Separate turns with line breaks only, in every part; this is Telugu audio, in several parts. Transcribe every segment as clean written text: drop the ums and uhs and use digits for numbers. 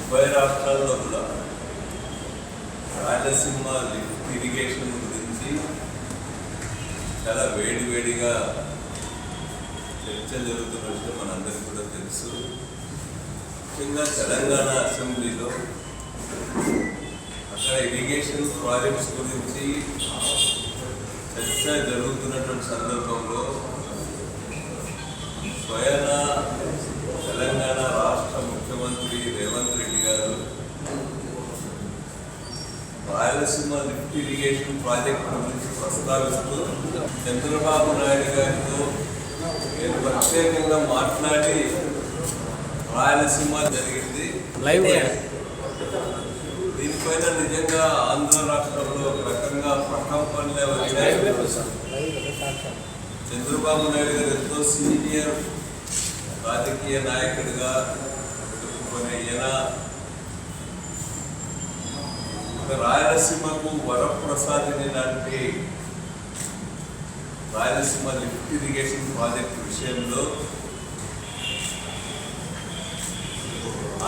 ఉభయ రాష్ట్రాల్లో కూడా రాయలసీమ లిఫ్ట్ ఇరిగేషన్ గురించి చాలా వేడివేడిగా చర్చ జరుగుతున్న విషయం మనందరికీ కూడా తెలుసు. ముఖ్యంగా తెలంగాణ అసెంబ్లీలో అక్కడ ఇరిగేషన్ ప్రాజెక్ట్స్ గురించి చర్చ జరుగుతున్నటువంటి సందర్భంలో స్వయాన తెలంగాణ రాష్ట్ర ముఖ్యమంత్రి రేవంత్ రెడ్డి గారు రాయలసీమ లిఫ్ట్ ఇరిగేషన్ ప్రాజెక్ట్ గురించి ప్రస్తావిస్తూ చంద్రబాబు నాయుడు గారితో నేను ప్రత్యేకంగా మాట్లాడి రాయలసీమ జరిగింది. దీనిపైన నిజంగా ఆంధ్ర రాష్ట్రంలో ఒక రకంగా ప్రకంపనలే వచ్చాయి. చంద్రబాబు నాయుడు గారు ఎంతో సీనియర్ రాజకీయ నాయకుడిగా ఈయన రాయలసీమకు వరప్రసాదిని లాంటి రాయలసీమ లిఫ్ట్ ఇరిగేషన్ ప్రాజెక్ట్ విషయంలో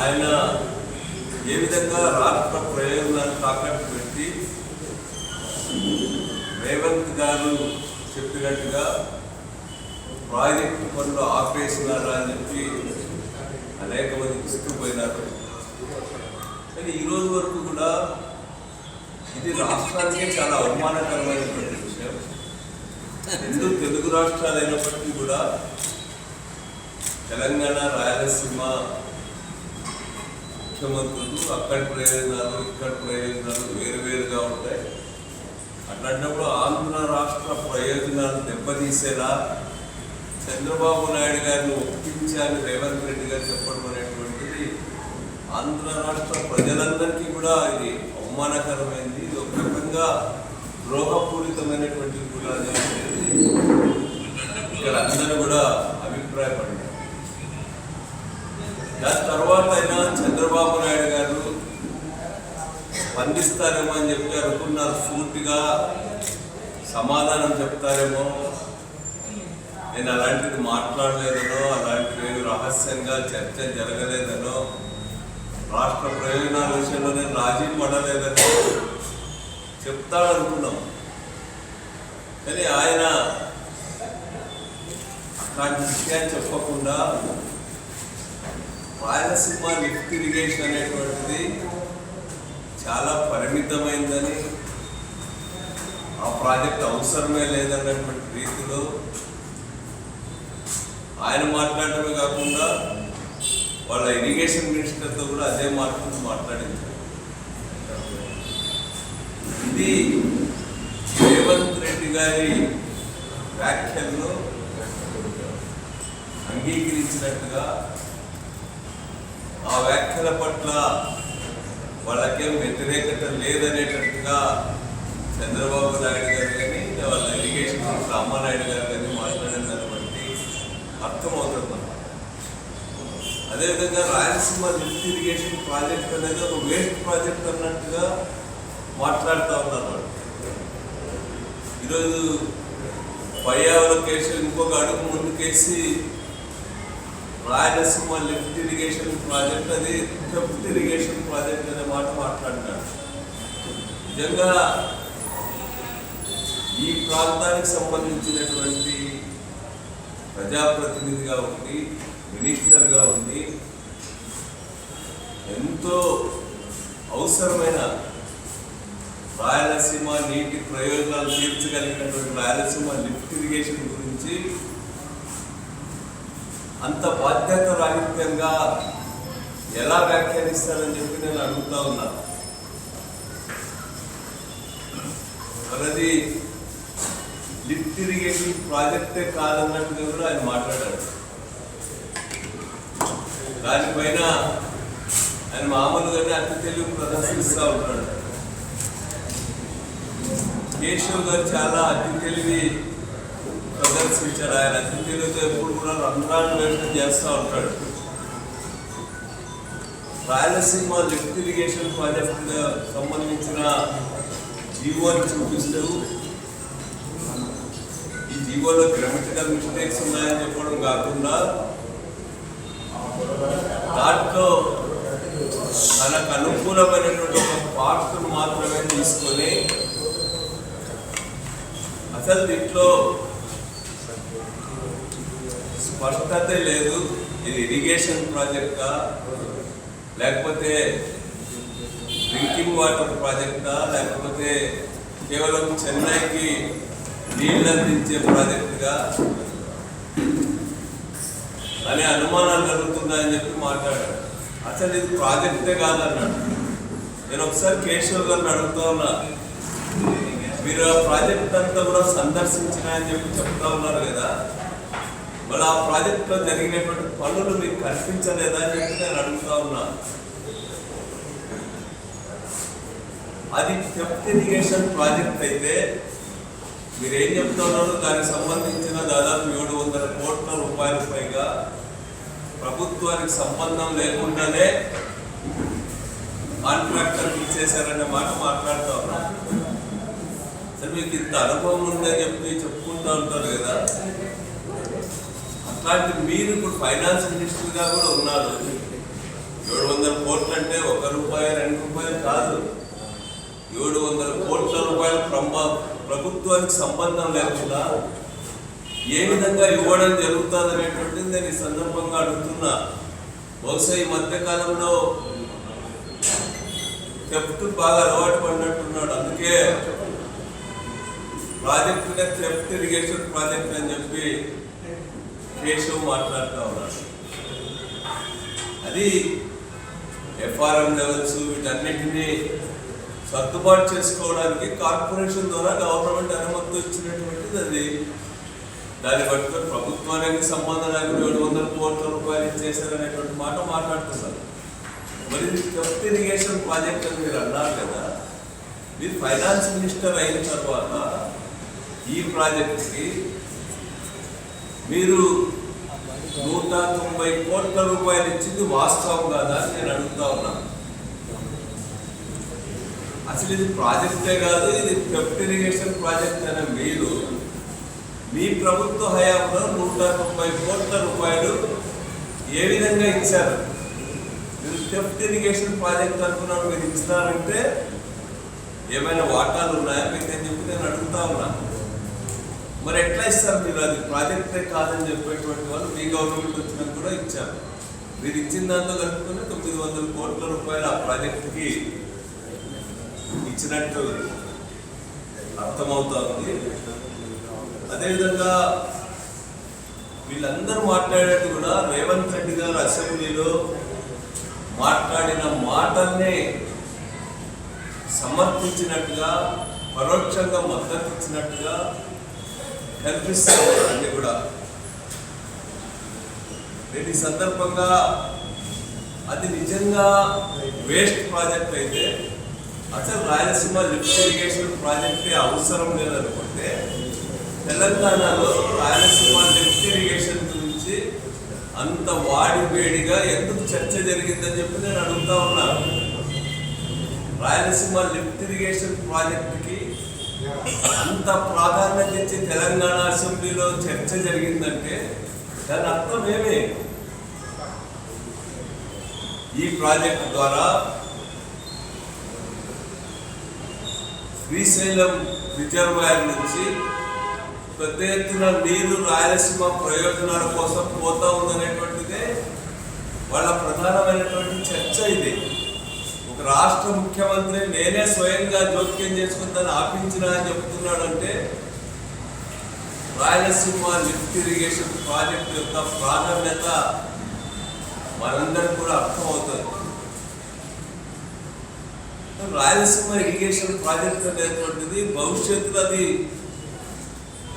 ఆయన ఏ విధంగా రాష్ట్ర ప్రయోజనాలు తాకట్టు పెట్టి రేవంత్ గారు చెప్పినట్టుగా ప్రాజెక్టు పనులు ఆపేసినారా అని చెప్పి అనేక మంది తీసుకుపోయినారు. కానీ ఈరోజు వరకు కూడా ఇది రాష్ట్రానికే చాలా అవమానకరమైనటువంటి విషయం. రెండు తెలుగు రాష్ట్రాలు అయినప్పటికీ కూడా తెలంగాణ రాయలసీమ ముఖ్యమంత్రులు అక్కడి ప్రయోజనాలు ఇక్కడ ప్రయోజనాలు వేరువేరుగా ఉంటాయి. అట్లాంటప్పుడు ఆంధ్ర రాష్ట్ర ప్రయోజనాలు దెబ్బతీసేలా చంద్రబాబు నాయుడు గారిని ఒప్పించాలని రేవంత్ రెడ్డి గారు చెప్పడం అనేటువంటిది ఆంధ్ర రాష్ట్ర ప్రజలందరికీ కూడా ఇది అవమానకరమైంది. ఇది ఒక రకంగా ద్రోహపూరితమైనటువంటిది కూడా ఇక్కడ అందరూ కూడా అభిప్రాయపడ్డారు. దాని తర్వాత అయినా చంద్రబాబు నాయుడు గారు స్పందిస్తారేమో అని చెప్పి అనుకున్నారు. పూర్తిగా సమాధానం చెప్తారేమో, నేను అలాంటిది మాట్లాడలేదనో, అలాంటివి రహస్యంగా చర్చ జరగలేదనో, రాష్ట్ర ప్రయోజనాల విషయంలో నేను రాజీ పడలేదనో చెప్తాడనుకున్నాం. కానీ ఆయన అట్లాంటి విషయాన్ని చెప్పకుండా రాయలసీమ లిఫ్ట్ ఇరిగేషన్ అనేటువంటిది చాలా పరిమితమైందని, ఆ ప్రాజెక్ట్ అవసరమే లేదన్నటువంటి రీతిలో ఆయన మాట్లాడటమే కాకుండా వాళ్ళ ఇరిగేషన్ మినిస్టర్తో కూడా అదే మాట్లాడించారు. ఇది రేవంత్ రెడ్డి గారి వ్యాఖ్యలను అంగీకరించినట్టుగా, ఆ వ్యాఖ్యల పట్ల వాళ్ళకేం వ్యతిరేకత లేదనేటట్టుగా చంద్రబాబు నాయుడు గారు కానీ వాళ్ళ ఇరిగేషన్ మినిస్టర్ రామానాయుడు గారు కానీ మాట్లాడిన దాన్ని బట్టి అర్థమవుతుంది. అదేవిధంగా రాయలసీమ లిఫ్ట్ ఇరిగేషన్ ప్రాజెక్ట్ అనేది ఒక వేస్ట్ ప్రాజెక్ట్ అన్నట్టుగా మాట్లాడుతూ ఉన్నారు వాళ్ళు. ఈరోజు పయ్యావుల కేసు ఇంకొక అడుగు ముందుకేసి రాయలసీమ లిఫ్ట్ ఇరిగేషన్ ప్రాజెక్ట్ అది థెఫ్ట్ ఇరిగేషన్ ప్రాజెక్ట్ అనే మాట మాట్లాడినాడు. నిజంగా ఈ ప్రాంతానికి సంబంధించినటువంటి ప్రజాప్రతినిధిగా ఉండి, మినిస్టర్గా ఉండి, ఎంతో అవసరమైన రాయలసీమ నీటి ప్రయోజనాలు తీర్చగలిగినటువంటి రాయలసీమ లిఫ్ట్ ఇరిగేషన్ గురించి అంత బాధ్యత రాహిత్యంగా ఎలా వ్యాఖ్యానిస్తారని చెప్పి నేను అడుగుతా ఉన్నా. మనది లిఫ్ట్ ఇరిగేషన్ ప్రాజెక్టే కాదన్నట్టుగా కూడా ఆయన మాట్లాడాడు. దానిపైన ఆయన మామూలుగానే అతి తెలివి ప్రదర్శిస్తూ ఉంటాడు. కేశవ్ గారు చాలా అతి తెలివి ప్రదర్శించాడు. ఆయన అతి తెలివితో ఎప్పుడు కూడా రంధ్రాలు వేయడం చేస్తూ ఉంటాడు. రాయలసీమ లిఫ్ట్ ఇరిగేషన్ ప్రాజెక్ట్ సంబంధించిన జీవోని చూపిస్తూ ఈ జీవోలో గ్రామటికల్ మిస్టేక్స్ ఉన్నాయని చెప్పడం కాకుండా దాంట్లో తనకు అనుకూలమైనటువంటి ఒక పార్ట్ను మాత్రమే తీసుకొని అసలు దీంట్లో స్పష్టత లేదు. ఇది ఇరిగేషన్ ప్రాజెక్టా లేకపోతే డ్రింకింగ్ వాటర్ ప్రాజెక్టా లేకపోతే కేవలం చెన్నైకి నీళ్ళు అందించే ప్రాజెక్టుగా అనే అనుమానాలు కలుగుతున్నాయని చెప్పి మాట్లాడాడు. అసలు ఇది ప్రాజెక్టే కాదన్నాడు. నేను ఒకసారి కేశవ్ గారిని అడుగుతా ఉన్నా, మీరు ఆ ప్రాజెక్ట్ అంతా కూడా సందర్శించినాయని చెప్పి చెప్తా ఉన్నారు కదా, మళ్ళీ ఆ ప్రాజెక్ట్లో జరిగినటువంటి పనులు మీకు కనిపించలేదా అని చెప్పి నేను అడుగుతా ఉన్నా. అది థెఫ్ట్ ఇరిగేషన్ ప్రాజెక్ట్ అయితే మీరేం చెప్తా ఉన్నారు, దానికి సంబంధించిన దాదాపు 700 కోట్ల రూపాయల పైగా ప్రభుత్వానికి సంబంధం లేకుండానే కాంట్రాక్టర్ ఇచ్చేశారనే మాట మాట్లాడుతూ ఉన్నారు. సరే, మీకు ఇంత అనుభవం ఉందని చెప్పి చెప్పుకుంటూ ఉంటారు కదా, అట్లాంటి మీరు ఇప్పుడు ఫైనాన్స్ మినిస్టర్గా కూడా ఉన్నారు. 700 కోట్లు అంటే 1 రూపాయి 2 రూపాయలు కాదు, 700 కోట్ల రూపాయల ప్రభుత్వానికి సంబంధం లేకుండా ఏ విధంగా ఇవ్వడం జరుగుతుంది అనేటువంటిది నేను ఈ సందర్భంగా అడుగుతున్నా. బహుశా ఈ మధ్యకాలంలో థెఫ్ట్ బాగా అలవాటు పడినట్టున్నాడు, అందుకే ప్రాజెక్టునే థెఫ్ట్ ఇరిగేషన్ ప్రాజెక్ట్ అని చెప్పి కేశవ్ మాట్లాడుతూ ఉన్నాడు. అది ఎఫ్ఆర్ఎం లెవెల్స్ వీటన్నిటినీ సర్దుబాటు చేసుకోవడానికి కార్పొరేషన్ ద్వారా గవర్నమెంట్ అనుమతి ఇచ్చినటువంటిది. అది దాన్ని పట్టుకొని ప్రభుత్వానికి సంబంధం లేకుండా 700 కోట్ల రూపాయలు ఇచ్చేసారనేటువంటి మాట మాట్లాడుతున్నారు. మరి థెఫ్ట్ ఇరిగేషన్ ప్రాజెక్ట్ అని మీరు అన్నారు కదా, మీరు ఫైనాన్స్ మినిస్టర్ అయిన తర్వాత ఈ ప్రాజెక్ట్కి మీరు 190 కోట్ల రూపాయలు ఇచ్చింది వాస్తవం కాదా అని నేను అడుగుతా ఉన్నాను. అసలు ఇది ప్రాజెక్టే కాదు, ఇది థెఫ్ట్ ఇరిగేషన్ ప్రాజెక్ట్ అనే మీరు మీ ప్రభుత్వ హయాంలో 190 కోట్ల రూపాయలు ఏ విధంగా ఇచ్చారు? మీరు థెఫ్ట్ ఇరిగేషన్ ప్రాజెక్ట్ అనుకున్నాను, మీరు ఇచ్చినారంటే ఏమైనా వాటాలు ఉన్నాయా మీకు అని చెప్పి నేను అడుగుతా ఉన్నా. మరి ఎట్లా ఇస్తారు మీరు? అది ప్రాజెక్టే కాదని చెప్పేటువంటి వాళ్ళు మీ గవర్నమెంట్ వచ్చినాక కూడా ఇచ్చారు. మీరు ఇచ్చిన దాంతో కలుపుకొని 900 కోట్ల రూపాయలు ఆ ప్రాజెక్టుకి ఇచ్చినట్టు అర్థమవుతుంది. అదేవిధంగా వీళ్ళందరూ మాట్లాడేది కూడా రేవంత్ రెడ్డి గారు అసెంబ్లీలో మాట్లాడిన మాటల్ని సమర్థించినట్టుగా, పరోక్షంగా మద్దతు ఇచ్చినట్టుగా కనిపిస్తుంది అన్ని కూడా. నేను ఈ సందర్భంగా అది నిజంగా వేస్ట్ ప్రాజెక్ట్ అయితే అసలు రాయలసీమ లిఫ్ట్ ఇరిగేషన్ ప్రాజెక్టే అవసరం లేదనుకుంటే తెలంగాణలో రాయలసీమ లిఫ్ట్ ఇరిగేషన్ గురించి అంత వాడి వేడిగా ఎందుకు చర్చ జరిగిందని చెప్పి నేను అడుగుతా ఉన్నాను. రాయలసీమ లిఫ్ట్ ఇరిగేషన్ ప్రాజెక్టుకి అంత ప్రాధాన్యత ఇచ్చి తెలంగాణ అసెంబ్లీలో చర్చ జరిగిందంటే దాని అర్థం ఏమి? ఈ ప్రాజెక్టు ద్వారా శ్రీశైలం రిజర్వాయర్ నుంచి పెద్ద ఎత్తున నీరు రాయలసీమ ప్రయోజనాల కోసం పోతా ఉందనేటువంటిదే వాళ్ళ ప్రధానమైనటువంటి చర్చ. ఇది ఒక రాష్ట్ర ముఖ్యమంత్రి నేనే స్వయంగా జోక్యం చేసుకుని దాన్ని ఆపించిన అని చెప్తున్నాడంటే రాయలసీమ లిఫ్ట్ ఇరిగేషన్ ప్రాజెక్ట్ యొక్క ప్రాధాన్యత మనందరికీ కూడా అర్థమవుతుంది. రాయలసీమ ఇరిగేషన్ ప్రాజెక్ట్ అనేటువంటిది భవిష్యత్తులో అది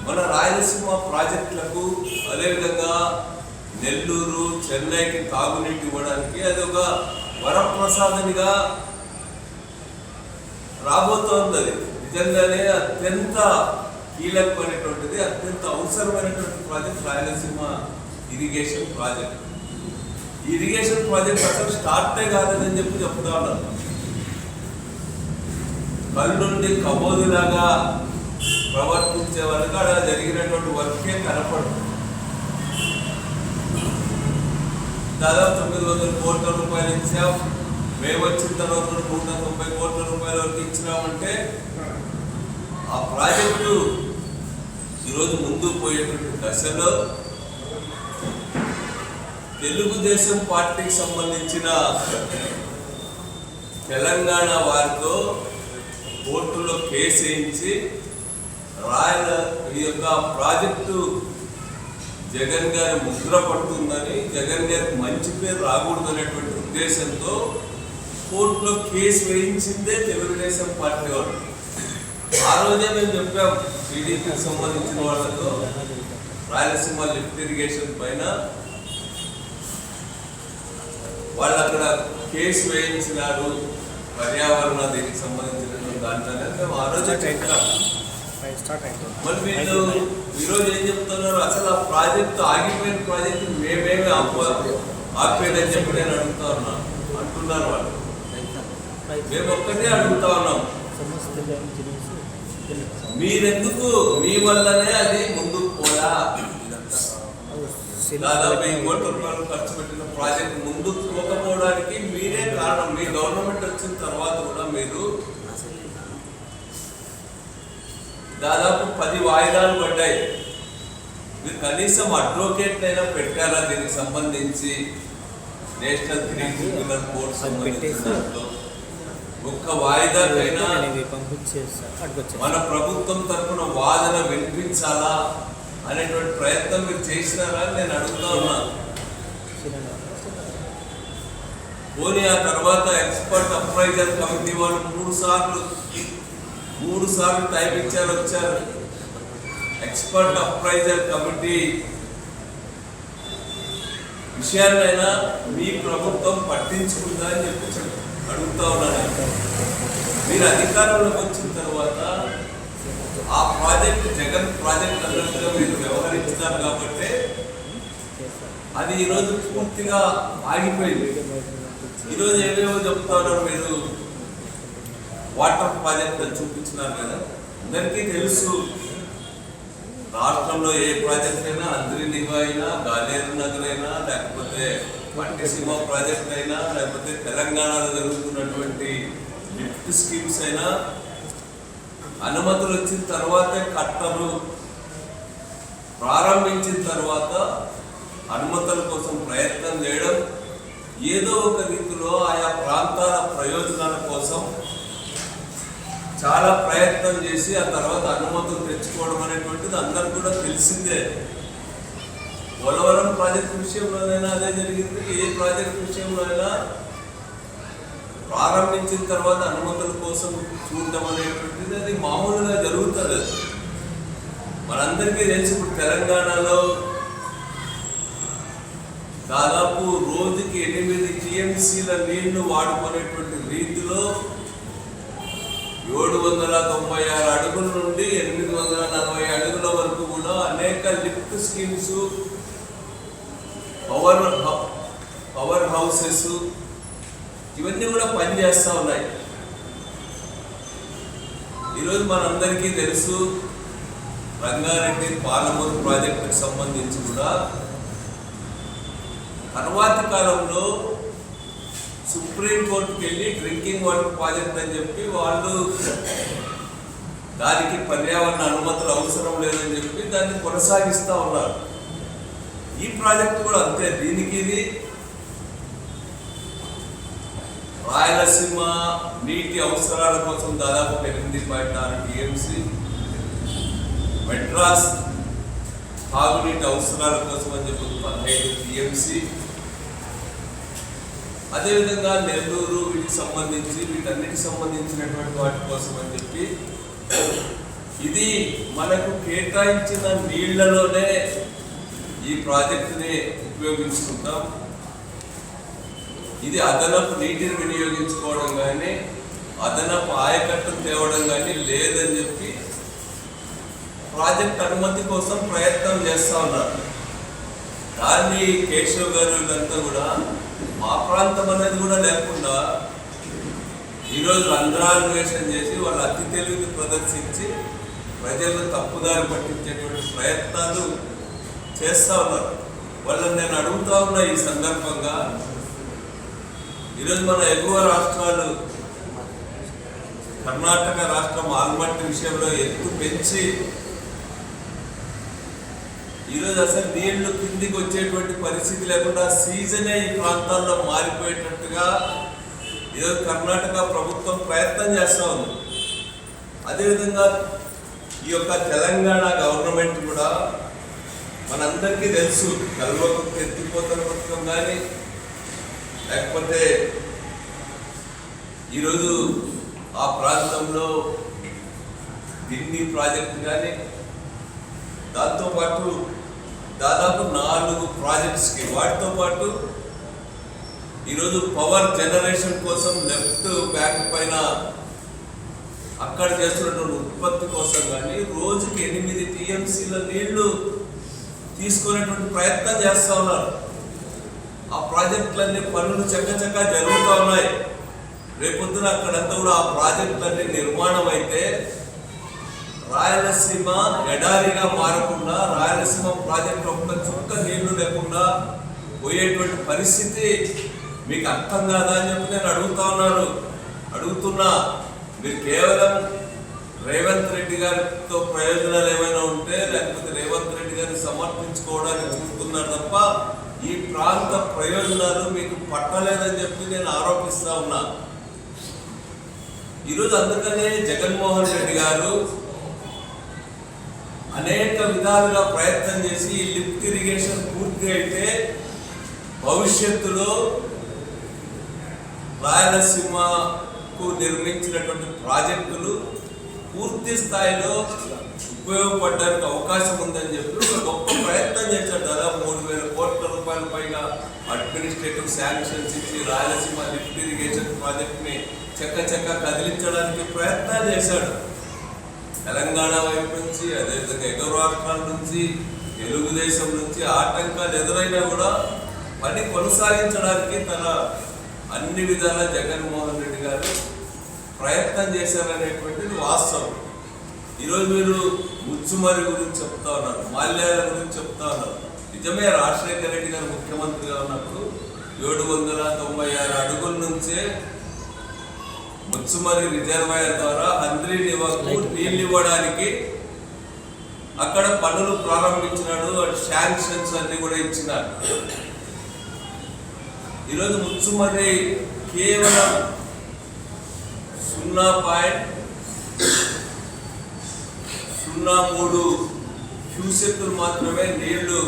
మన రాయలసీమ ప్రాజెక్టులకు, అదేవిధంగా నెల్లూరు చెన్నైకి తాగునీటి ఇవ్వడానికి అది ఒక వరప్రసాదనిగా రాబోతోంది. అది నిజంగానే అత్యంత కీలకమైనటువంటిది, అత్యంత అవసరమైనటువంటి ప్రాజెక్ట్ రాయలసీమ ఇరిగేషన్ ప్రాజెక్ట్. ఈ ఇరిగేషన్ ప్రాజెక్ట్ అసలు స్టార్టే కాదని చెప్పి చెప్తా ఉన్నారు. కళ్ళుండి కబోదులాగా ప్రవర్తించే వరకు అలా జరిగినటువంటి వర్కే కనపడదు. దాదాపు 900 కోట్ల రూపాయలు ఇచ్చాం, మేము వచ్చిన తర్వాత 190 కోట్ల రూపాయల వరకు ఇచ్చినామంటే ఆ ప్రాజెక్టు ఈరోజు ముందుకు పోయేటువంటి దశలో తెలుగుదేశం పార్టీకి సంబంధించిన తెలంగాణ వారితో కోర్టులో కేసు వేయించి ఈ యొక్క ప్రాజెక్టు జగన్ గారి ముద్ర పడుతుందని, జగన్ గారికి మంచి పేరు రాకూడదనేటువంటి ఉద్దేశంతో కోర్టులో కేసు వేయించిందే తెలుగుదేశం పార్టీ వాళ్ళు. ఆ రోజే మేము చెప్పాం టీడీపీకి సంబంధించిన వాళ్ళతో రాయలసీమ లిఫ్ట్ ఇరిగేషన్ పైన వాళ్ళు అక్కడ కేసు వేయించినారు పర్యావరణ దీనికి సంబంధించిన దాంట్లోనే మేము ఆ రోజే చెప్పాం. మరి వీళ్ళు ఈరోజు ఏం చెప్తున్నారు, అసలు ఆ ప్రాజెక్టు ఆగిపోయిన ప్రాజెక్టు మేమేమి ఆపేదని చెప్పి నేను అడుగుతా ఉన్నా అంటున్నారు వాళ్ళు. మేము ఒక్కటే అడుగుతా ఉన్నాం, మీరెందుకు మీ వల్లనే అది ముందుకు పోలా? దాదాపు 1000 కోట్ల రూపాయలు ఖర్చు పెట్టిన ప్రాజెక్ట్ ముందుకు పోకపోవడానికి మీరే కారణం. మీ గవర్నమెంట్ వచ్చిన తర్వాత కూడా మీరు దాదాపు 10 వాయిదాలు పడ్డాయి. మీరు కనీసం అడ్వకేట్ అయినా పెట్టారా దీనికి సంబంధించి? నేషనల్ క్రిమినల్ కోర్టు సంబంధించిన ఒక్క వాయిదాకైనా మన ప్రభుత్వం తరఫున వాదన వినిపించాలా అనేటువంటి ప్రయత్నం మీరు చేసినారా అని నేను అడుగుతా ఉన్నా. పోనీ ఆ తర్వాత ఎక్స్పర్ట్ అప్రైజర్ కమిటీ వాళ్ళు 3 సార్లు టైం ఇచ్చారు, వచ్చారు. ఎక్స్పర్ట్ అప్రైజర్ కమిటీ విషయాన్నైనా మీ ప్రభుత్వం పట్టించుకుందా అని చెప్పి అడుగుతా ఉన్నాను. మీరు అధికారంలోకి వచ్చిన తర్వాత ఆ ప్రాజెక్ట్ జగన్ ప్రాజెక్ట్ అన్నట్టుగా మీరు వ్యవహరించినారు కాబట్టి అది ఈరోజు పూర్తిగా ఆగిపోయింది. ఈరోజు ఏమేమో చెప్తా ఉన్నారు, మీరు వాటర్ ప్రాజెక్ట్ చూపించినారు కదా. అందరికీ తెలుసు రాష్ట్రంలో ఏ ప్రాజెక్ట్ అయినా, అంద్రినివా అయినా, గాలేరు నగర్ అయినా, లేకపోతే పట్టిసీమ ప్రాజెక్ట్ అయినా, లేకపోతే తెలంగాణలో జరుగుతున్నటువంటి లిఫ్ట్ స్కీమ్స్ అయినా అనుమతులు వచ్చిన తర్వాతే కట్టరు, ప్రారంభించిన తర్వాత అనుమతుల కోసం ప్రయత్నం చేయడం, ఏదో ఒక రీతిలో ఆయా ప్రాంతాల ప్రయోజనాల కోసం చాలా ప్రయత్నం చేసి ఆ తర్వాత అనుమతులు తెచ్చుకోవడం అనేటువంటిది అందరికి కూడా తెలిసిందే. పోలవరం ప్రాజెక్టు విషయంలోనైనా అదే జరిగింది. ఏ ప్రాజెక్టు విషయంలో అయినా ప్రారంభించిన తర్వాత అనుమతుల కోసం చూడటం అనేటువంటిది అది మామూలుగా జరుగుతుంది. మనందరికీ తెలిసి ఇప్పుడు తెలంగాణలో దాదాపు రోజుకి 8 టీఎంసీల నీళ్లు వాడుకునేటువంటి రీతిలో 796 అడుగుల నుండి 840 అడుగుల వరకు కూడా అనేక లిఫ్ట్ స్కీమ్స్, పవర్ హౌసెస్ ఇవన్నీ కూడా పనిచేస్తూ ఉన్నాయి. ఈరోజు మనందరికీ తెలుసు రంగారెడ్డి పాలమూరు ప్రాజెక్టుకు సంబంధించి కూడా తర్వాతి కాలంలో సుప్రీంకోర్టుకి వెళ్ళి డ్రింకింగ్ వాటర్ ప్రాజెక్ట్ అని చెప్పి వాళ్ళు దానికి పర్యావరణ అనుమతులు అవసరం లేదని చెప్పి దాన్ని కొనసాగిస్తూ ఉన్నారు. ఈ ప్రాజెక్టు కూడా అంతే. దీనికి ఇది రాయలసీమ నీటి అవసరాల కోసం దాదాపు 8.6 టీఎంసీ, మెడ్రాస్ తాగునీటి అవసరాల కోసం అని చెప్పి 15 టీఎంసీ, అదేవిధంగా నెల్లూరు వీటన్నిటికి సంబంధించినటువంటి వాటి కోసం అని చెప్పి ఇది మనకు కేటాయించిన నీళ్లలోనే ఈ ప్రాజెక్టుని ఉపయోగించుకుంటాం. ఇది అదనపు నీటిని వినియోగించుకోవడం కానీ, అదనపు ఆయకట్టును తేవడం కానీ లేదని చెప్పి ప్రాజెక్ట్ అనుమతి కోసం ప్రయత్నం చేస్తూ ఉన్నారు. దాన్ని కేశవ్ గారు వీళ్ళంతా కూడా మా ప్రాంతం అనేది కూడా లేకుండా ఈరోజు రంధ్రాన్వేషణ చేసి వాళ్ళ అతి తెలివిని ప్రదర్శించి ప్రజలను తప్పుదారి పట్టించేటువంటి ప్రయత్నాలు చేస్తూ ఉన్నారు. వాళ్ళని నేను అడుగుతా ఉన్నా ఈ సందర్భంగా, ఈరోజు మన ఎగువ రాష్ట్రాలు కర్ణాటక రాష్ట్రం ఆల్మట్టి విషయంలో ఎత్తు పెంచి ఈరోజు అసలు నీళ్లు కిందికి వచ్చేటువంటి పరిస్థితి లేకుండా సీజనే ఈ ప్రాంతాల్లో మారిపోయేటట్టుగా ఈరోజు కర్ణాటక ప్రభుత్వం ప్రయత్నం చేస్తూ ఉంది. అదేవిధంగా ఈ యొక్క తెలంగాణ గవర్నమెంట్ కూడా మనందరికీ తెలుసు, కల్వకు ఎత్తిపోతల పథకం కానీ లేకపోతే ఈరోజు ఆ ప్రాంతంలో దిండి ప్రాజెక్టు కానీ దాంతోపాటు దాదాపు 4 ప్రాజెక్ట్స్కి వాటితో పాటు ఈరోజు పవర్ జనరేషన్ కోసం లెఫ్ట్ బ్యాంక్ పైన అక్కడ చేస్తున్నటువంటి ఉత్పత్తి కోసం కానీ రోజుకి 8 టీఎంసీల నీళ్లు తీసుకునేటువంటి ప్రయత్నం చేస్తూ ఉన్నారు. ఆ ప్రాజెక్టులన్నీ పనులు చక్కచక్క జరుగుతూ ఉన్నాయి. రేపొద్దున అక్కడంతా కూడా ఆ ప్రాజెక్టులన్నీ నిర్మాణం అయితే రాయలసీమ ఎడారిగా మారకుండా, రాయలసీమ ప్రాజెక్టు ఒక్క చుక్క నీళ్లు లేకుండా పోయేటువంటి పరిస్థితి మీకు అర్థం కాదా అని చెప్పి నేను అడుగుతున్నా. మీరు కేవలం రేవంత్ రెడ్డి గారితో ప్రయోజనాలు ఏమైనా ఉంటే లేకపోతే రేవంత్ రెడ్డి గారిని సమర్పించుకోవడానికి చూస్తున్నారు తప్ప ఈ ప్రాంత ప్రయోజనాలు మీకు పట్టలేదని చెప్పి నేను ఆరోపిస్తా ఉన్నా. ఈరోజు అందుకనే జగన్మోహన్ రెడ్డి గారు అనేక విధాలుగా ప్రయత్నం చేసి ఈ లిఫ్ట్ ఇరిగేషన్ పూర్తి అయితే భవిష్యత్తులో రాయలసీమకు నిర్మించినటువంటి ప్రాజెక్టులు పూర్తి స్థాయిలో ఉపయోగపడడానికి అవకాశం ఉందని చెప్పి ఒక గొప్ప ప్రయత్నం చేశాడు. దాదాపు 3,000 కోట్ల రూపాయల పైగా అడ్మినిస్ట్రేటివ్ శాంక్షన్స్ ఇచ్చి రాయలసీమ లిఫ్ట్ ఇరిగేషన్ ప్రాజెక్ట్ని చక్క కదిలించడానికి ప్రయత్నాలు చేశాడు. తెలంగాణ వైపు నుంచి, అదేవిధంగా ఎగువ రాష్ట్రాల నుంచి, తెలుగుదేశం నుంచి ఆటంకాలు ఎదురైనా కూడా పని కొనసాగించడానికి తన అన్ని విధాల జగన్మోహన్ రెడ్డి గారు ప్రయత్నం చేశారనేటువంటిది వాస్తవం. ఈరోజు మీరు ముచ్చుమరి గురించి చెప్తా ఉన్నారు, మాల్యాల గురించి చెప్తా ఉన్నారు. నిజమే, రాజశేఖర రెడ్డి గారు ముఖ్యమంత్రిగా ఉన్నప్పుడు 796 అడుగుల నుంచే ముచ్చుమరి రిజర్వాయర్ ద్వారా హంద్రీనివాకు నీళ్ళు ఇవ్వడానికి అక్కడ పనులు ప్రారంభించినాడు. శాంక్షన్స్ అన్ని కూడా ఇచ్చినారు. ఈరోజు ముచ్చుమరి కేవలం 0.03 క్యూసెక్కులు మాత్రమే నీళ్లు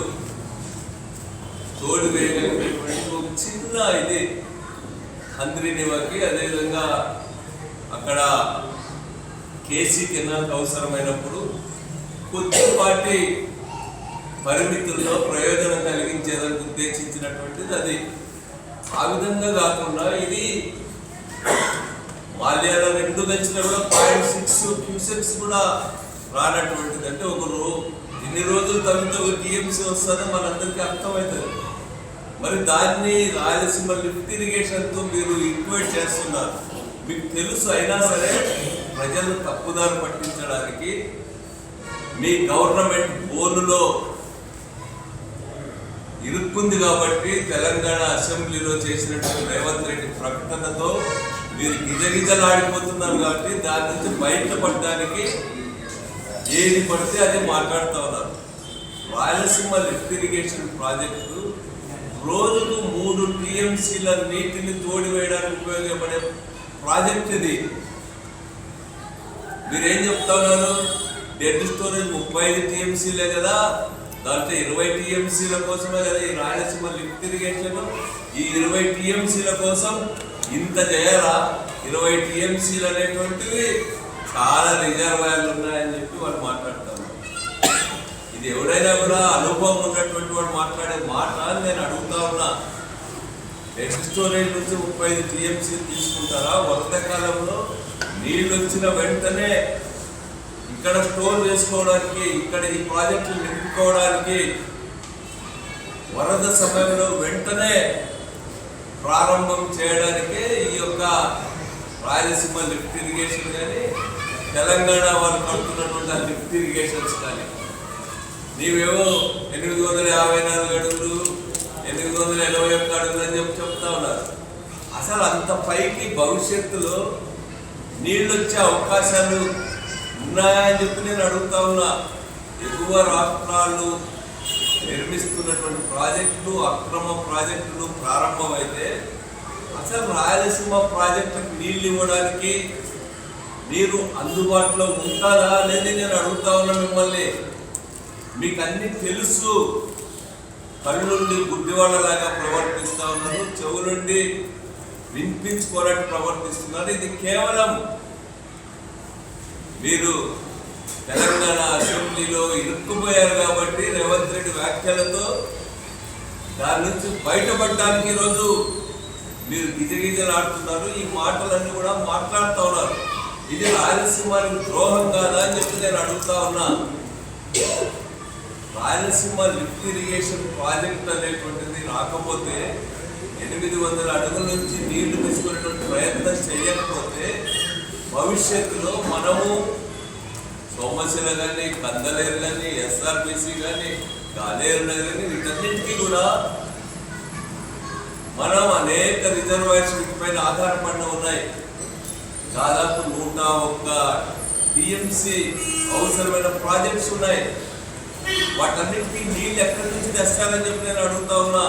తోడు వేయగలిగినటువంటి ఒక చిన్న ఇది హంద్రీనివాకి. అదేవిధంగా అక్కడ కేసీ కెనాల్కి అవసరమైనప్పుడు కొద్దిపాటి పరిమితుల్లో ప్రయోజనం కలిగించేదానికి ఉద్దేశించినటువంటిది అది. ఆ విధంగా కాకుండా ఇది మాల్యాల 2 గంటల కూడా 0.6 క్యూసెక్స్ కూడా రానటువంటిది. అంటే ఇన్ని రోజులు తగ్గితే ఒక టీఎంసీ వస్తుందో మనందరికీ అర్థమవుతుంది. మరి దాన్ని రాయలసీమ లిఫ్ట్ ఇరిగేషన్తో మీరు ఈక్వేట్ చేస్తున్నారు. మీకు తెలుసు, అయినా సరే ప్రజలు తప్పుదారి పట్టించడానికి మీ గవర్నమెంట్ బోనులో ఇరుక్కుంది కాబట్టి తెలంగాణ అసెంబ్లీలో చేసినటువంటి రేవంత్ రెడ్డి ప్రకటనతో మీరు గిజగిజలాడిపోతున్నారు. కాబట్టి దాని నుంచి బయటపడడానికి ఏది పడితే అది మాట్లాడుతూ ఉన్నారు. రాయలసీమ లిఫ్ట్ ఇరిగేషన్ ప్రాజెక్టు రోజుకు 3 టీఎంసీల నీటిని తోడివేయడానికి ఉపయోగపడే ప్రాజెక్ట్ ఇది. మీరేం చెప్తా ఉన్నారు? డెడ్ స్టోరేజ్ 35 టీఎంసీలే కదా, దాంట్లో 20 టీఎంసీల కోసమే కదా ఈ రాయలసీమ లిఫ్ట్ ఇరిగేషన్. ఈ 20 టీఎంసీల కోసం ఇంత చేయాలా? 20 టీఎంసీలు అనేటువంటివి చాలా రిజర్వాయర్లు ఉన్నాయని చెప్పి వాళ్ళు మాట్లాడతారు. ఇది ఎవరైనా కూడా అనుభవం ఉన్నటువంటి వాడు మాట్లాడే మాట అని నేను అడుగుతా ఉన్నా. డెడ్ స్టోరేజ్ నుంచి 35 టీఎంసీలు తీసుకుంటారా? వరద కాలంలో నీళ్ళు వచ్చిన వెంటనే ఇక్కడ స్టోర్ చేసుకోవడానికి, ఇక్కడ ఈ ప్రాజెక్టులు నింపుకోవడానికి వరద సమయంలో వెంటనే ప్రారంభం చేయడానికే ఈ యొక్క రాయలసీమ లిఫ్ట్ ఇరిగేషన్ కానీ తెలంగాణ వాళ్ళు కడుతున్నటువంటి లిఫ్ట్ ఇరిగేషన్స్ కానీ. నీవేవో 854 అడుగులు 881 అడుగులు అని చెప్తా ఉన్నారు. అసలు అంత పైకి భవిష్యత్తులో నీళ్ళు వచ్చే అవకాశాలు ఉన్నాయని చెప్పి నేను అడుగుతా ఉన్నా. ఎగువ రాష్ట్రాలు నిర్మిస్తున్నటువంటి ప్రాజెక్టులు, అక్రమ ప్రాజెక్టులు ప్రారంభమైతే అసలు రాయలసీమ ప్రాజెక్టులకు నీళ్ళు ఇవ్వడానికి నీరు అందుబాటులో ఉంటుందా అనేది నేను అడుగుతా ఉన్నా మిమ్మల్ని. మీకు అన్ని తెలుసు, కళ్ళుండి గుడ్డివాళ్ళలాగా ప్రవర్తిస్తూ ఉన్నారు, చెవులుండి వినిపించుకోవాలని ప్రవర్తిస్తున్నారు. ఇది కేవలం మీరు తెలంగాణ అసెంబ్లీలో ఇరుక్కుపోయారు కాబట్టి రేవంత్ రెడ్డి వ్యాఖ్యలతో దాని నుంచి బయటపడడానికి ఈరోజు మీరు గిజగిజలాడుతున్నారు. ఈ మాటలన్నీ కూడా మాట్లాడుతూ ఉన్నారు. ఇది రాయలసీమకి ద్రోహం కాదా అని చెప్పి నేను అడుగుతా ఉన్నా. రాయలసీమ లిఫ్ట్ ఇరిగేషన్ ప్రాజెక్ట్ అనేటువంటిది రాకపోతే 800 అడుగుల నుంచి నీళ్లు తీసుకునేటువంటి ప్రయత్నం చేయకపోతే భవిష్యత్తులో మనము సోమశిల కానీ, కందలేరు కానీ, ఎస్ఆర్బిసి కానీ, గాలేరు నగర్ కానీ వీటన్నింటికీ కూడా మనం అనేక రిజర్వాయర్స్ వీటిపైన ఆధారపడి ఉన్నాయి. దాదాపు 101 టీఎంసీ అవసరమైన ప్రాజెక్ట్స్ ఉన్నాయి. వాటన్నిటికీ నీళ్ళు ఎక్కడి నుంచి తెస్తారని చెప్పి నేను అడుగుతా ఉన్నా.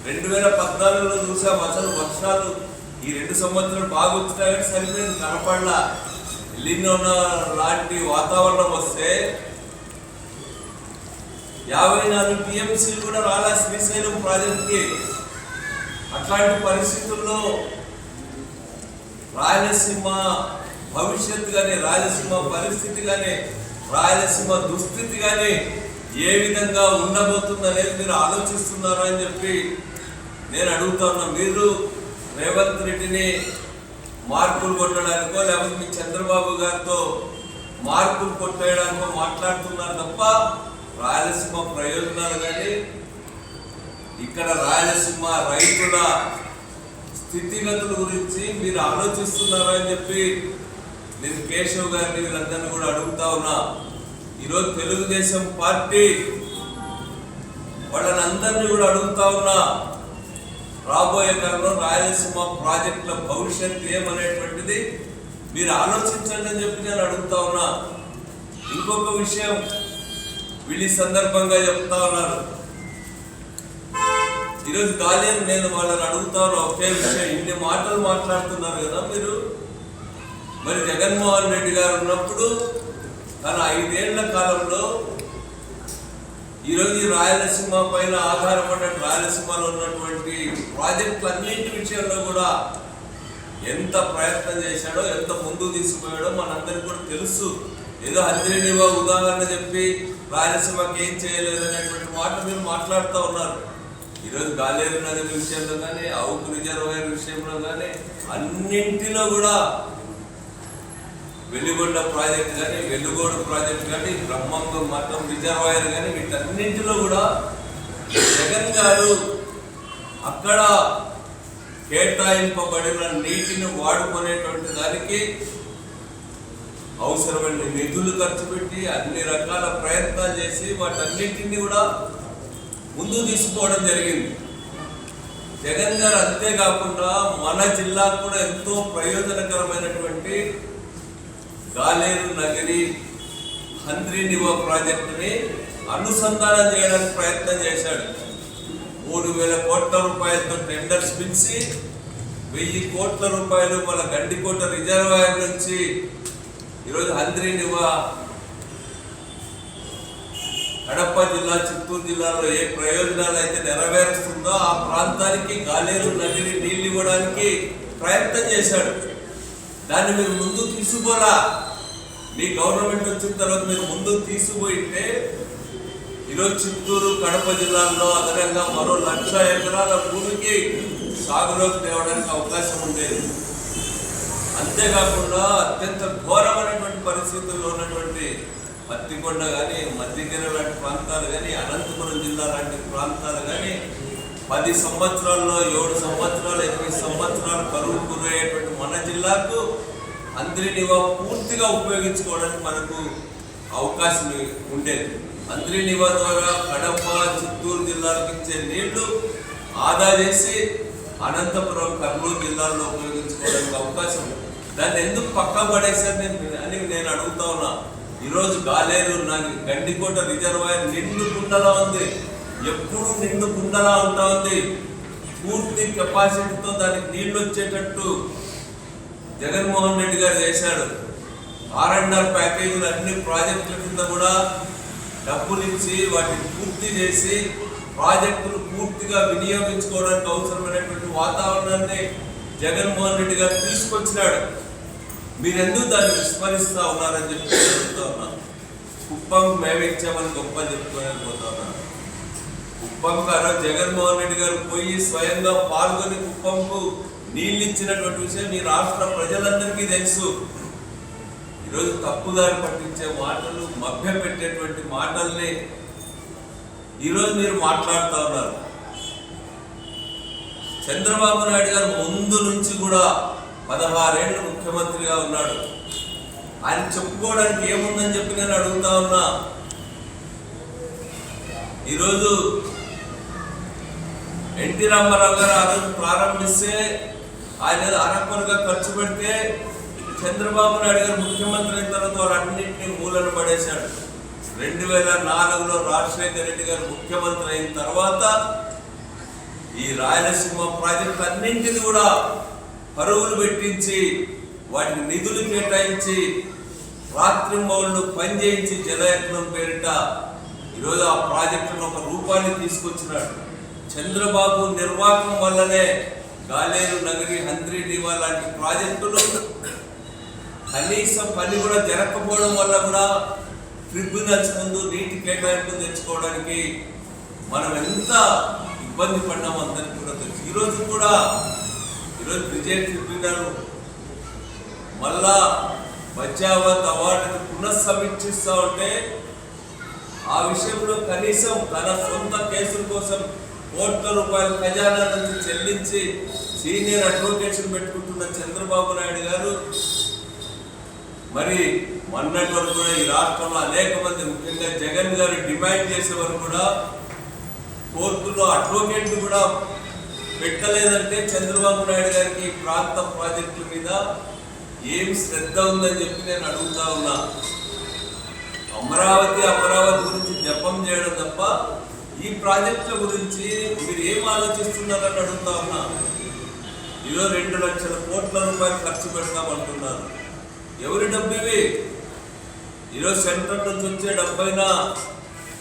2014లో చూసాం, అసలు వర్షాలు ఈ 2 సంవత్సరాలు బాగా వచ్చినాయని సరిపోయింది, కనపడలా. ఎల్లినో లాంటి వాతావరణం వస్తే 54 టీఎంసీలు కూడా రాలా శ్రీశైలం ప్రాజెక్ట్కి. అట్లాంటి పరిస్థితుల్లో రాయలసీమ భవిష్యత్తు కానీ, రాయలసీమ పరిస్థితి కానీ, రాయలసీమ దుస్థితి కానీ ఏ విధంగా ఉండబోతుందనేది మీరు ఆలోచిస్తున్నారా అని చెప్పి నేను అడుగుతా ఉన్నా. మీరు రేవంత్ రెడ్డిని మార్పులు కొట్టడానికో లేకపోతే మీ చంద్రబాబు గారితో మార్పులు కొట్టేయడానికో మాట్లాడుతున్నారు తప్ప రాయలసీమ ప్రయోజనాలు కానీ, ఇక్కడ రాయలసీమ రైతుల స్థితిగతుల గురించి మీరు ఆలోచిస్తున్నారా అని చెప్పి నేను కేశవ్ గారిని వీళ్ళందరినీ కూడా అడుగుతా ఉన్నా. ఈరోజు తెలుగుదేశం పార్టీ వాళ్ళని అందరినీ కూడా అడుగుతా ఉన్నా, రాబోయే కాలంలో రాయలసీమ ప్రాజెక్టుల భవిష్యత్తు ఏమనేటువంటిది మీరు ఆలోచించండి అని చెప్పి నేను అడుగుతా ఉన్నా. ఇంకొక విషయం వీళ్ళ సందర్భంగా చెప్తా ఉన్నారు. ఈరోజు గాలేరు, నేను వాళ్ళని అడుగుతా ఉన్నా ఒకే విషయం. ఇన్ని మాటలు మాట్లాడుతున్నారు కదా మీరు, మరి జగన్మోహన్ రెడ్డి గారు ఉన్నప్పుడు తన 5 ఏళ్ల కాలంలో ఈరోజు ఈ రాయలసీమ పైన ఆధారపడిన రాయలసీమలో ఉన్నటువంటి ప్రాజెక్టులన్నింటి విషయంలో కూడా ఎంత ప్రయత్నం చేశాడో, ఎంత ముందుకు తీసుకుపోయాడో మనందరికీ కూడా తెలుసు. ఏదో హంద్రీనివా ఉదాహరణ చెప్పి రాయలసీమకి ఏం చేయలేదు అనేటువంటి మాట మీరు మాట్లాడుతూ ఉన్నారు. ఈరోజు గాలేరు నది విషయంలో కానీ, అవుకు రిజర్వాయర్ విషయంలో కానీ, అన్నింటిలో కూడా వెలుగొండ ప్రాజెక్ట్ కానీ, వెలుగోడు ప్రాజెక్ట్ కానీ, బ్రహ్మంగం మఠం రిజర్వాయర్ కానీ వీటన్నింటిలో కూడా జగన్ గారు అక్కడ కేటాయింపబడిన నీటిని వాడుకునేటువంటి దానికి అవసరమైన నిధులు ఖర్చు పెట్టి అన్ని రకాల ప్రయత్నాలు చేసి వాటన్నింటినీ కూడా ముందు తీసుకోవడం జరిగింది జగన్ గారు. అంతేకాకుండా మన జిల్లాకు కూడా ఎంతో ప్రయోజనకరమైనటువంటి గాలేరు నగరి హంద్రీనివా ప్రాజెక్టుని అనుసంధానం చేయడానికి ప్రయత్నం చేశాడు. 3,000 కోట్ల రూపాయలతో టెండర్స్ పిలిచి 1,000 కోట్ల రూపాయలు మన గండికోట రిజర్వాయర్ నుంచి ఈరోజు హంద్రీనివా కడప జిల్లా, చిత్తూరు జిల్లాలో ఏ ప్రయోజనాలు అయితే నెరవేరుస్తుందో ఆ ప్రాంతానికి గాలేరు నదిని నీళ్ళు ఇవ్వడానికి ప్రయత్నం చేశాడు. దాన్ని మీరు ముందు తీసుకుపోరా. మీ గవర్నమెంట్ వచ్చిన తర్వాత మీరు ముందు తీసుకుపోయింటే ఈరోజు చిత్తూరు, కడప జిల్లాల్లో అదనంగా మరో 1,00,000 ఎకరాల భూమికి సాగులోకి తేవడానికి అవకాశం ఉండేది. అంతేకాకుండా అత్యంత ఘోరమైనటువంటి పరిస్థితుల్లో ఉన్నటువంటి పత్తికొండ కానీ, మధ్యగిరి లాంటి ప్రాంతాలు కానీ, అనంతపురం జిల్లా లాంటి ప్రాంతాలు కానీ 10 సంవత్సరాల్లో 7 సంవత్సరాలు 8 సంవత్సరాలు కరువు గురయ్యేటువంటి మన జిల్లాకు హంద్రీనివా పూర్తిగా ఉపయోగించుకోవడానికి మనకు అవకాశం ఉండేది. హంద్రీనివా ద్వారా కడప, చిత్తూరు జిల్లాలకు ఇచ్చే నీళ్లు ఆదా చేసి అనంతపురం, కర్నూలు జిల్లాల్లో ఉపయోగించుకోవడానికి అవకాశం ఉంది. దాన్ని ఎందుకు పక్కా పడేశారు నేను అడుగుతా ఉన్నా. ఈరోజు గాలేరు గండికోట రిజర్వాయర్ నిండు కుండలా ఉంది, ఎప్పుడు నిండు కుండలా ఉంటా ఉంది. పూర్తి కెపాసిటీతో దానికి నీళ్లు వచ్చేటట్టు జగన్మోహన్ రెడ్డి గారు చేశాడు. R&R ప్యాకేజీలు అన్ని ప్రాజెక్టుల కింద కూడా డబ్బులు ఇచ్చి వాటిని పూర్తి చేసి ప్రాజెక్టులు పూర్తిగా వినియోగించుకోవడానికి అవసరమైనటువంటి వాతావరణాన్ని జగన్మోహన్ రెడ్డి గారు తీసుకొచ్చినాడు. మీరెందుకు దాన్ని విస్మరిస్తా ఉన్నారని చెప్పి చెప్తా ఉన్నా. కుప్పం మేము ఇచ్చామని గొప్ప చెప్పుకోలేని పోతా ఉన్నా. కుప్పం గారు జగన్మోహన్ రెడ్డి గారు పోయి స్వయంగా పాల్గొని కుప్పంకు నీళ్ళు ఇచ్చినటువంటి విషయం ఈ రాష్ట్ర ప్రజలందరికీ తెలుసు. ఈరోజు తప్పుదారి పట్టించే మాటలు, మభ్య పెట్టేటువంటి మాటల్ని ఈరోజు మీరు మాట్లాడుతూ ఉన్నారు. చంద్రబాబు నాయుడు గారు ముందు నుంచి కూడా 16 ఏళ్ళు ముఖ్యమంత్రిగా ఉన్నాడు. ఆయన చెప్పుకోవడానికి ఏముందని చెప్పి నేను అడుగుతా ఉన్నా. ఈరోజు ఎన్టీ రామారావు గారు ఆ రోజు ప్రారంభిస్తే ఆయన అరకొరగా ఖర్చు పెడితే చంద్రబాబు నాయుడు గారు ముఖ్యమంత్రి అయిన తర్వాత వాళ్ళన్నింటినీ మూలన పడేశాడు. 2004లో రాజశేఖర రెడ్డి గారు ముఖ్యమంత్రి అయిన తర్వాత ఈ రాయలసీమ ప్రాజెక్టు అన్నింటినీ కూడా పరుగులు పెట్టించి వాటికి నిధులు కేటాయించి రాత్రింబౌళ్ళు పనిచేయించి జలయత్నం పేరిట ఈరోజు ఆ ప్రాజెక్టును ఒక రూపాన్ని తీసుకొచ్చినాడు. చంద్రబాబు నిర్వాహకం వల్లనే గాలేరు నగరి, హంద్రీ నీవా లాంటి ప్రాజెక్టులు కనీసం పని కూడా జరగకపోవడం వల్ల కూడా ట్రిబ్యునల్స్ ముందు నీటి కేటాయింపు తెచ్చుకోవడానికి మనం ఎంత ఇబ్బంది పడ్డామో అందరికీ కూడా తెలుసు. ఈరోజు విజయ్ ట్రిబ్యునల్ మళ్ళా బచావత్ అవార్డుని పునఃసమీక్షిస్తూ ఉంటే ఆ విషయంలో కనీసం తన సొంత కేసుల కోసం కోట్ల రూపాయల ఖజానా నుంచి చెల్లించి సీనియర్ అడ్వకేట్స్ పెట్టుకుంటున్న చంద్రబాబు నాయుడు గారు మరి మొన్నటి వరకు కూడా ఈ రాష్ట్రంలో అనేక మంది, ముఖ్యంగా జగన్ గారు డిమాండ్ చేసే వరకు కూడా కోర్టులో అడ్వకేట్లు కూడా పెట్టలేదంటే చంద్రబాబు నాయుడు గారికి ఈ ప్రాంత ప్రాజెక్టుల మీద ఏం శ్రద్ధ ఉందని చెప్పి నేను అడుగుతా ఉన్నా. అమరావతి గురించి జపం చేయడం తప్ప ఈ ప్రాజెక్టుల గురించి మీరు ఏం ఆలోచిస్తున్నారని అడుగుతా ఉన్నా. ఈరోజు 2 లక్షల కోట్ల రూపాయలు ఖర్చు పెడతామంటున్నారు. ఎవరి డబ్బు ఇవి? ఈరోజు సెంటర్ నుంచి వచ్చే డబ్బైనా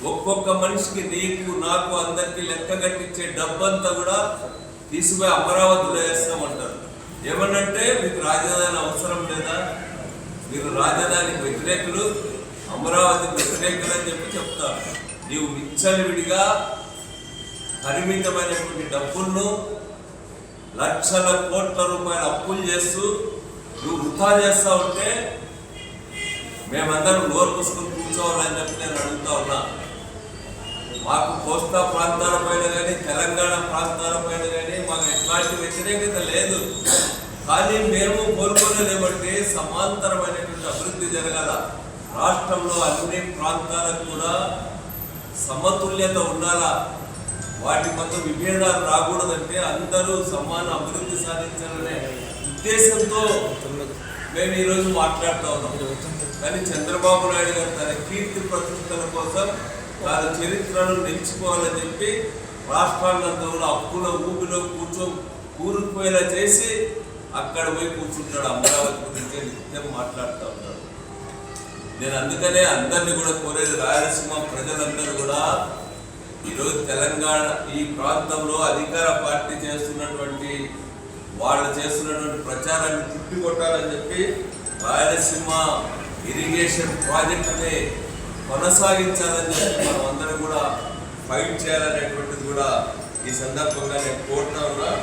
ఒక్కొక్క మనిషికి, నీకు నాకు అందరికి లెక్క కట్టించే డబ్బంతా కూడా తీసుకుపోయి అమరావతిలో వేస్తామంటారు. ఏమనంటే మీకు రాజధాని అవసరం లేదా, మీరు రాజధానికి వ్యతిరేకులు, అమరావతికి వ్యతిరేకులు అని చెప్పి చెప్తారు. నీవు విచ్చలవిడిగా పరిమితమైనటువంటి డబ్బులను లక్షల కోట్ల రూపాయల అప్పులు చేస్తూ నువ్వు వృధా చేస్తా ఉంటే మేమందరం నోరు పుసుకుని కూర్చోవాలని చెప్పి నేను అడుగుతా ఉన్నా. మాకు కోస్తా ప్రాంతాల పైన కానీ తెలంగాణ ప్రాంతాల పైన కానీ మాకు ఎట్లాంటి వ్యతిరేకత లేదు. కానీ మేము కోరుకునేది ఏమంటే సమాంతరమైనటువంటి అభివృద్ధి జరగాల. రాష్ట్రంలో అన్ని ప్రాంతాలకు కూడా సమతుల్యత ఉండాలా. వాటి మధ్య విభేదాలు రాకూడదంటే అందరూ సమాన అభివృద్ధి సాధించాలనే ఉద్దేశంతో మేము ఈరోజు మాట్లాడుతూ ఉన్నాం. కానీ చంద్రబాబు నాయుడు గారు తన కీర్తి ప్రతిష్టల కోసం తన చరిత్రను నిలిచిపోవాలని చెప్పి రాష్ట్రాలంతా కూడా అప్పుల ఊపిలో కూరుకుపోయేలా చేసి అక్కడ పోయి కూర్చుంటాడు. అమరావతి గురించి నిత్యం మాట్లాడుతూ ఉంటాడు. నేను అందుకనే అందరినీ కూడా కోరేది, రాయలసీమ ప్రజలందరూ కూడా ఈరోజు తెలంగాణ ఈ ప్రాంతంలో అధికార పార్టీ చేస్తున్నటువంటి ప్రచారాన్ని తిప్పికొట్టాలని చెప్పి రాయలసీమ ఇరిగేషన్ ప్రాజెక్టుని కొనసాగించాలని చెప్పి మనం అందరం కూడా ఫైట్ చేయాలనేటువంటిది కూడా ఈ సందర్భంగా నేను కోరుతా ఉన్నా.